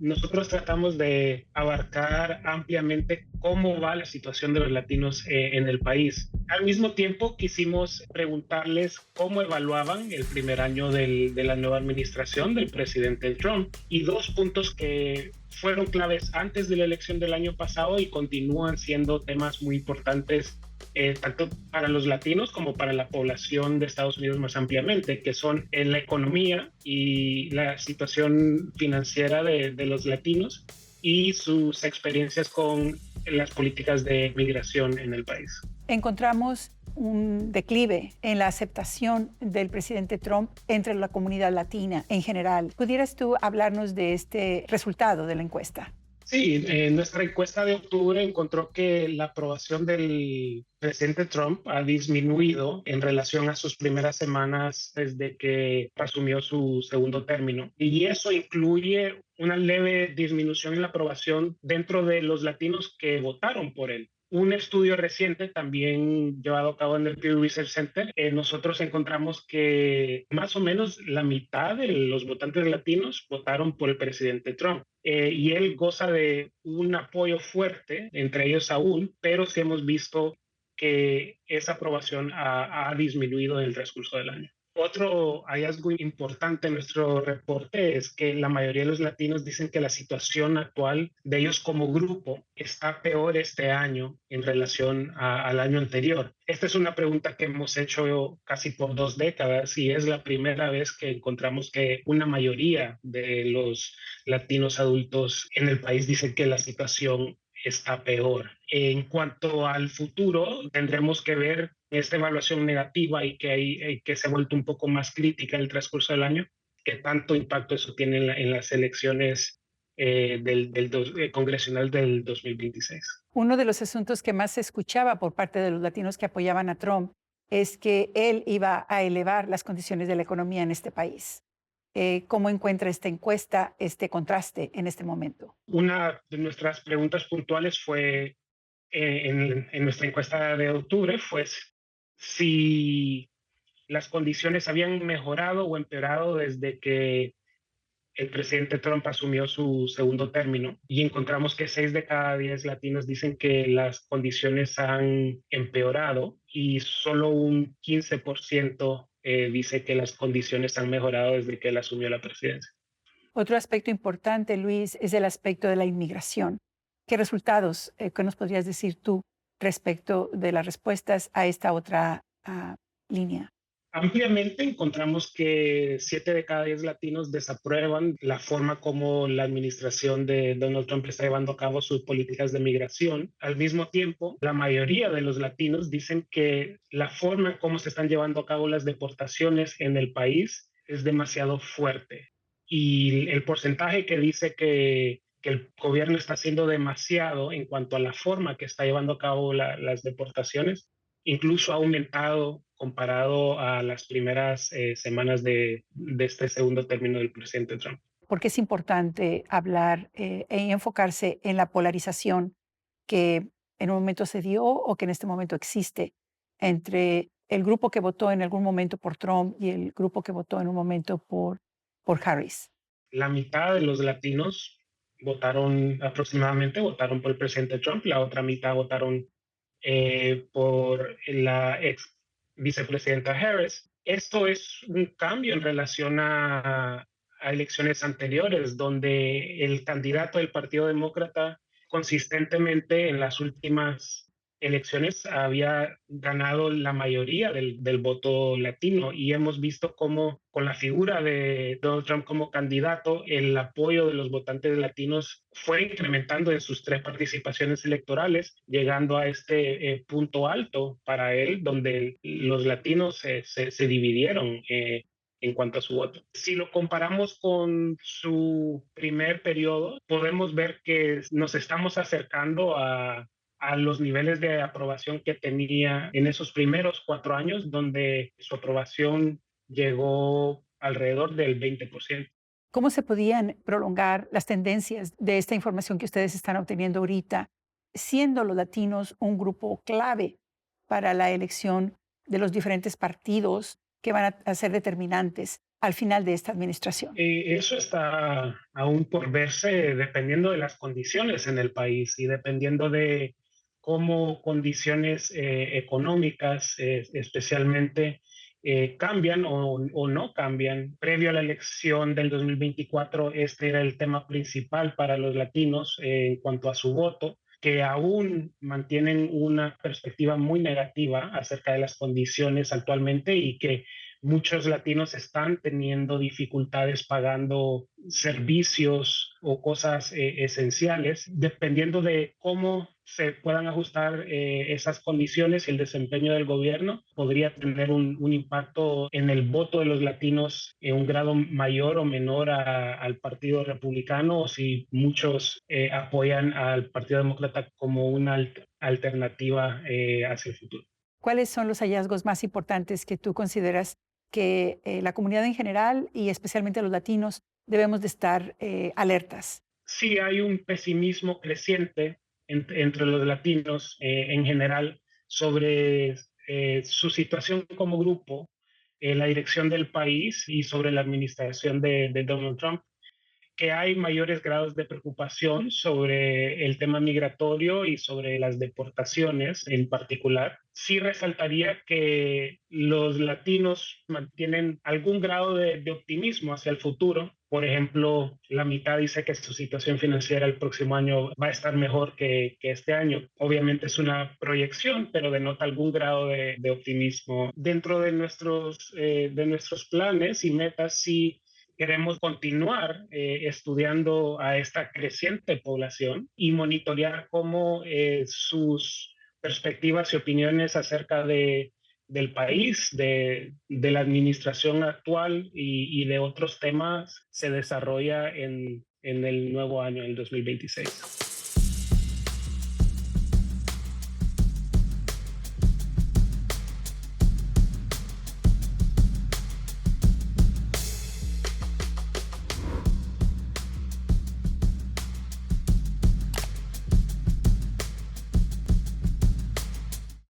nosotros tratamos de abarcar ampliamente cómo va la situación de los latinos en el país. Al mismo tiempo, quisimos preguntarles cómo evaluaban el primer año de la nueva administración del presidente Trump y dos puntos que fueron claves antes de la elección del año pasado y continúan siendo temas muy importantes tanto para los latinos como para la población de Estados Unidos más ampliamente, que son en la economía y la situación financiera de los latinos y sus experiencias con las políticas de migración en el país. Encontramos un declive en la aceptación del presidente Trump entre la comunidad latina en general. ¿Pudieras tú hablarnos de este resultado de la encuesta? Sí, nuestra encuesta de octubre encontró que la aprobación del presidente Trump ha disminuido en relación a sus primeras semanas desde que asumió su segundo término. Y eso incluye una leve disminución en la aprobación dentro de los latinos que votaron por él. Un estudio reciente también llevado a cabo en el Pew Research Center, nosotros encontramos que más o menos la mitad de los votantes latinos votaron por el presidente Trump. Y él goza de un apoyo fuerte, entre ellos aún, pero sí hemos visto que esa aprobación ha disminuido en el transcurso del año. Otro hallazgo importante en nuestro reporte es que la mayoría de los latinos dicen que la situación actual de ellos como grupo está peor este año en relación al año anterior. Esta es una pregunta que hemos hecho casi por 2 décadas y es la primera vez que encontramos que una mayoría de los latinos adultos en el país dicen que la situación está peor. En cuanto al futuro, tendremos que ver esta evaluación negativa y que se ha vuelto un poco más crítica en el transcurso del año, qué tanto impacto eso tiene en las elecciones congresional del 2026. Uno de los asuntos que más se escuchaba por parte de los latinos que apoyaban a Trump es que él iba a elevar las condiciones de la economía en este país. ¿Cómo encuentra esta encuesta este contraste en este momento? Una de nuestras preguntas puntuales fue en nuestra encuesta de octubre, fue si las condiciones habían mejorado o empeorado desde que el presidente Trump asumió su segundo término y encontramos que 6 de cada 10 latinos dicen que las condiciones han empeorado y solo un 15% dice que las condiciones han mejorado desde que él asumió la presidencia. Otro aspecto importante, Luis, es el aspecto de la inmigración. ¿Qué resultados, qué nos podrías decir tú respecto de las respuestas a esta otra línea? Ampliamente encontramos que 7 de cada 10 latinos desaprueban la forma como la administración de Donald Trump está llevando a cabo sus políticas de migración. Al mismo tiempo, la mayoría de los latinos dicen que la forma como se están llevando a cabo las deportaciones en el país es demasiado fuerte. Y el porcentaje que dice que el gobierno está haciendo demasiado en cuanto a la forma que está llevando a cabo las deportaciones incluso ha aumentado comparado a las primeras semanas de este segundo término del presidente Trump. Porque es importante hablar e enfocarse en la polarización que en un momento se dio o que en este momento existe entre el grupo que votó en algún momento por Trump y el grupo que votó en un momento por Harris. La mitad de los latinos votaron por el presidente Trump, la otra mitad votaron por la ex vicepresidenta Harris. Esto es un cambio en relación a elecciones anteriores, donde el candidato del Partido Demócrata consistentemente en las últimas elecciones había ganado la mayoría del voto latino y hemos visto cómo con la figura de Donald Trump como candidato, el apoyo de los votantes latinos fue incrementando en sus 3 participaciones electorales, llegando a este punto alto para él, donde los latinos se dividieron en cuanto a su voto. Si lo comparamos con su primer periodo, podemos ver que nos estamos acercando a los niveles de aprobación que tenía en esos primeros 4 años, donde su aprobación llegó alrededor del 20%. ¿Cómo se podían prolongar las tendencias de esta información que ustedes están obteniendo ahorita, siendo los latinos un grupo clave para la elección de los diferentes partidos que van a ser determinantes al final de esta administración? Eso está aún por verse dependiendo de las condiciones en el país y dependiendo de cómo condiciones económicas especialmente cambian o no cambian. Previo a la elección del 2024, este era el tema principal para los latinos en cuanto a su voto, que aún mantienen una perspectiva muy negativa acerca de las condiciones actualmente y que muchos latinos están teniendo dificultades pagando servicios o cosas esenciales, dependiendo de cómo se puedan ajustar esas condiciones y el desempeño del gobierno, podría tener un impacto en el voto de los latinos en un grado mayor o menor al Partido Republicano, o si muchos apoyan al Partido Demócrata como una alternativa hacia el futuro. ¿Cuáles son los hallazgos más importantes que tú consideras que la comunidad en general y especialmente los latinos debemos de estar alertas? Sí hay un pesimismo creciente entre los latinos en general sobre su situación como grupo, la dirección del país y sobre la administración de Donald Trump, que hay mayores grados de preocupación sobre el tema migratorio y sobre las deportaciones en particular. Sí resaltaría que los latinos mantienen algún grado de optimismo hacia el futuro. Por ejemplo, la mitad dice que su situación financiera el próximo año va a estar mejor que este año. Obviamente es una proyección, pero denota algún grado de optimismo. Dentro de nuestros planes y metas, sí queremos continuar estudiando a esta creciente población y monitorear cómo sus perspectivas y opiniones acerca del país, de la administración actual y de otros temas se desarrolla en el nuevo año, el 2026.